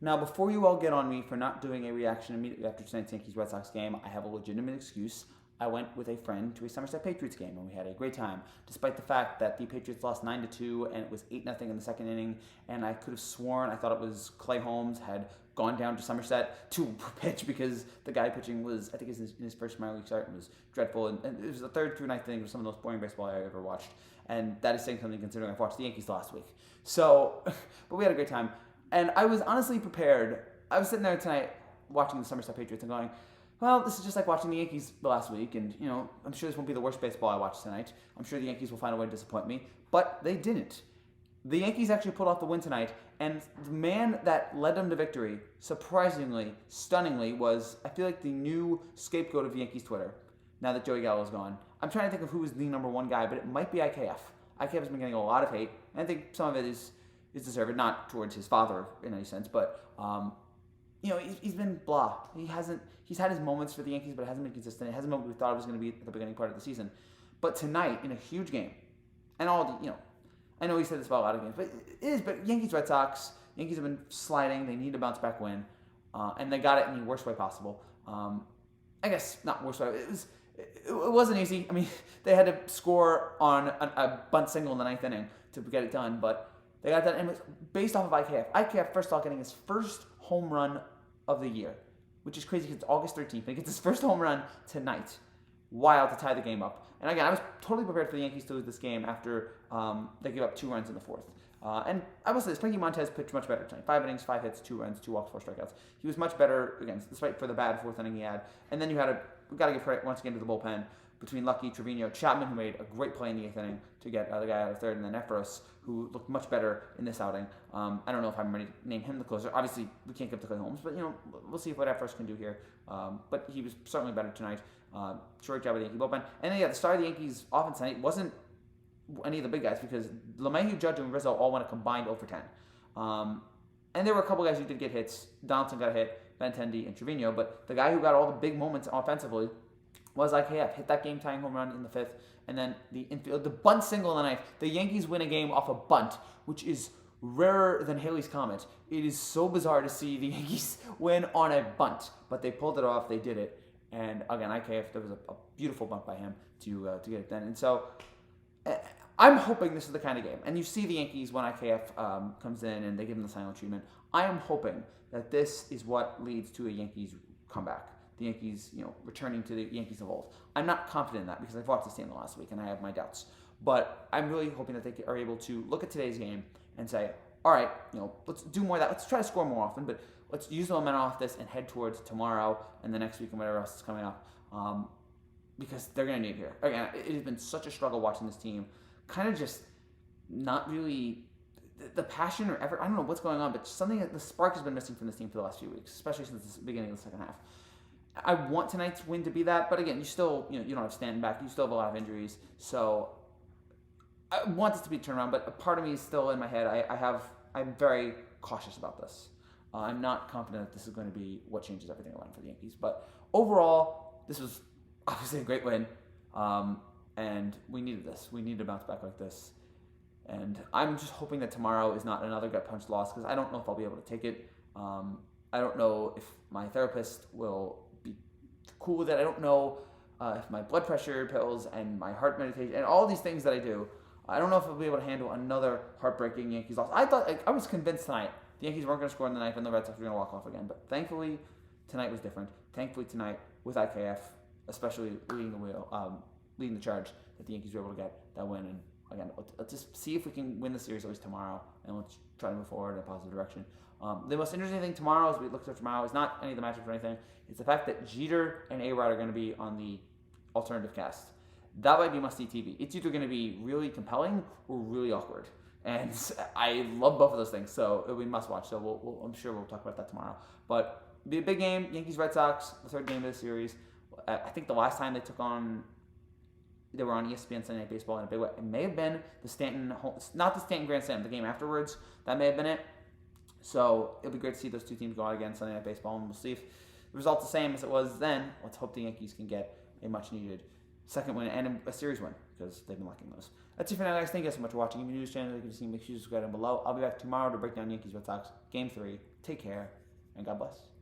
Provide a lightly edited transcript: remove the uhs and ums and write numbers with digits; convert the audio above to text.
Now, before you all get on me for not doing a reaction immediately after tonight's Yankees-Red Sox game, I have a legitimate excuse. I went with a friend to a Somerset Patriots game, and we had a great time, despite the fact that the Patriots lost 9-2, and it was 8-0 in the second inning, and I could have sworn I thought it was Clay Holmes had gone down to Somerset to pitch because the guy pitching was, I think, in his first minor league start and was dreadful, and it was the third through ninth inning. It was some of the most boring baseball I ever watched, and that is saying something considering I've watched the Yankees last week. So, but we had a great time, and I was honestly prepared. I was sitting there tonight watching the Somerset Patriots and going, well, this is just like watching the Yankees last week, and, I'm sure this won't be the worst baseball I watch tonight. I'm sure the Yankees will find a way to disappoint me, but they didn't. The Yankees actually pulled off the win tonight, and the man that led them to victory, surprisingly, stunningly, was, I feel like, the new scapegoat of Yankees Twitter, now that Joey Gallo's gone. I'm trying to think of who is the number one guy, but it might be IKF. IKF has been getting a lot of hate, and I think some of it is deserved, not towards his father in any sense, but he's been blah. He's had his moments for the Yankees, but it hasn't been consistent. It hasn't been what we thought it was going to be at the beginning part of the season. But tonight, in a huge game, and I know he said this about a lot of games, but it is. But Yankees-Red Sox, Yankees have been sliding. They need a bounce back win, and they got it in the worst way possible. I guess not worst way. It wasn't easy. I mean, they had to score on a bunt single in the ninth inning to get it done, but they got that, and it was based off of IKF. IKF, first of all, getting his first home run of the year, which is crazy because it's August 13th, and he gets his first home run tonight. Wild to tie the game up. And again, I was totally prepared for the Yankees to lose this game after they gave up 2 runs in the fourth. And I will say this, Frankie Montez pitched much better tonight. 5 innings, 5 hits, 2 runs, 2 walks, 4 strikeouts. He was much better, again, despite for the bad fourth inning he had. And then we got to give credit once again to the bullpen between Lucky, Trevino, Chapman, who made a great play in the 8th inning to get the guy out of third, and then Efros, who looked much better in this outing. I don't know if I'm ready to name him the closer. Obviously, we can't give to Clay Holmes, but we'll see what Efros can do here. But he was certainly better tonight. Short job of the Yankee bullpen. And then, the star of the Yankees offense tonight wasn't any of the big guys because LeMahieu, Judge, and Rizzo all went a combined 0 for 10. And there were a couple guys who did get hits. Donaldson got a hit, Benintendi, and Trevino. But the guy who got all the big moments offensively was IKF. Hit that game-tying home run in the 5th. And then the bunt single in the 9th. The Yankees win a game off a bunt, which is rarer than Haley's Comet. It is so bizarre to see the Yankees win on a bunt. But they pulled it off. They did it. And again, IKF, there was a beautiful bunt by him to get it done. And so I'm hoping this is the kind of game. And you see the Yankees when IKF comes in and they give him the silent treatment. I am hoping that this is what leads to a Yankees comeback. The Yankees, returning to the Yankees of old. I'm not confident in that because I've watched this game the last week and I have my doubts. But I'm really hoping that they are able to look at today's game and say, all right, let's do more of that. Let's try to score more often, but let's use the momentum off this and head towards tomorrow and the next week and whatever else is coming up because they're going to need it here. Again, it has been such a struggle watching this team. Kind of just not really the passion or effort. I don't know what's going on, but the spark has been missing from this team for the last few weeks, especially since the beginning of the second half. I want tonight's win to be that, but again, you still, you don't have Stanton back. You still have a lot of injuries, so I want this to be a turnaround. But a part of me is still in my head. I'm very cautious about this. I'm not confident that this is going to be what changes everything around for the Yankees. But overall, this was obviously a great win, and we needed this. We needed to bounce back like this. And I'm just hoping that tomorrow is not another gut punch loss because I don't know if I'll be able to take it. I don't know if my therapist will be cool with it. I don't know if my blood pressure pills and my heart meditation and all these things that I do, I don't know if I'll be able to handle another heartbreaking Yankees loss. I was convinced tonight the Yankees weren't going to score in the ninth and the Red Sox were going to walk off again. But thankfully, tonight was different. Thankfully, tonight with IKF, especially leading the charge, that the Yankees were able to get that win. And again, let's just see if we can win the series at least tomorrow, and let's try to move forward in a positive direction. The most interesting thing tomorrow, as we look at tomorrow, is not any of the matchups or anything. It's the fact that Jeter and A-Rod are going to be on the alternative cast. That might be must-see TV. It's either going to be really compelling or really awkward. And I love both of those things, so it'll be must-watch. So I'm sure we'll talk about that tomorrow. But it'll be a big game, Yankees-Red Sox, the third game of the series. I think the last time they were on ESPN Sunday Night Baseball in a big way. It may have been not the Stanton Grand Slam, the game afterwards. That may have been it. So it'll be great to see those two teams go out again Sunday Night Baseball, and we'll see if the result's the same as it was then. Let's hope the Yankees can get a much-needed second win and a series win because they've been lacking those. That's it for now, guys. Thank you guys so much for watching. If you're new to the channel, like you see, make sure you subscribe down below. I'll be back tomorrow to break down Yankees Red Sox Game 3 Take care, and God bless.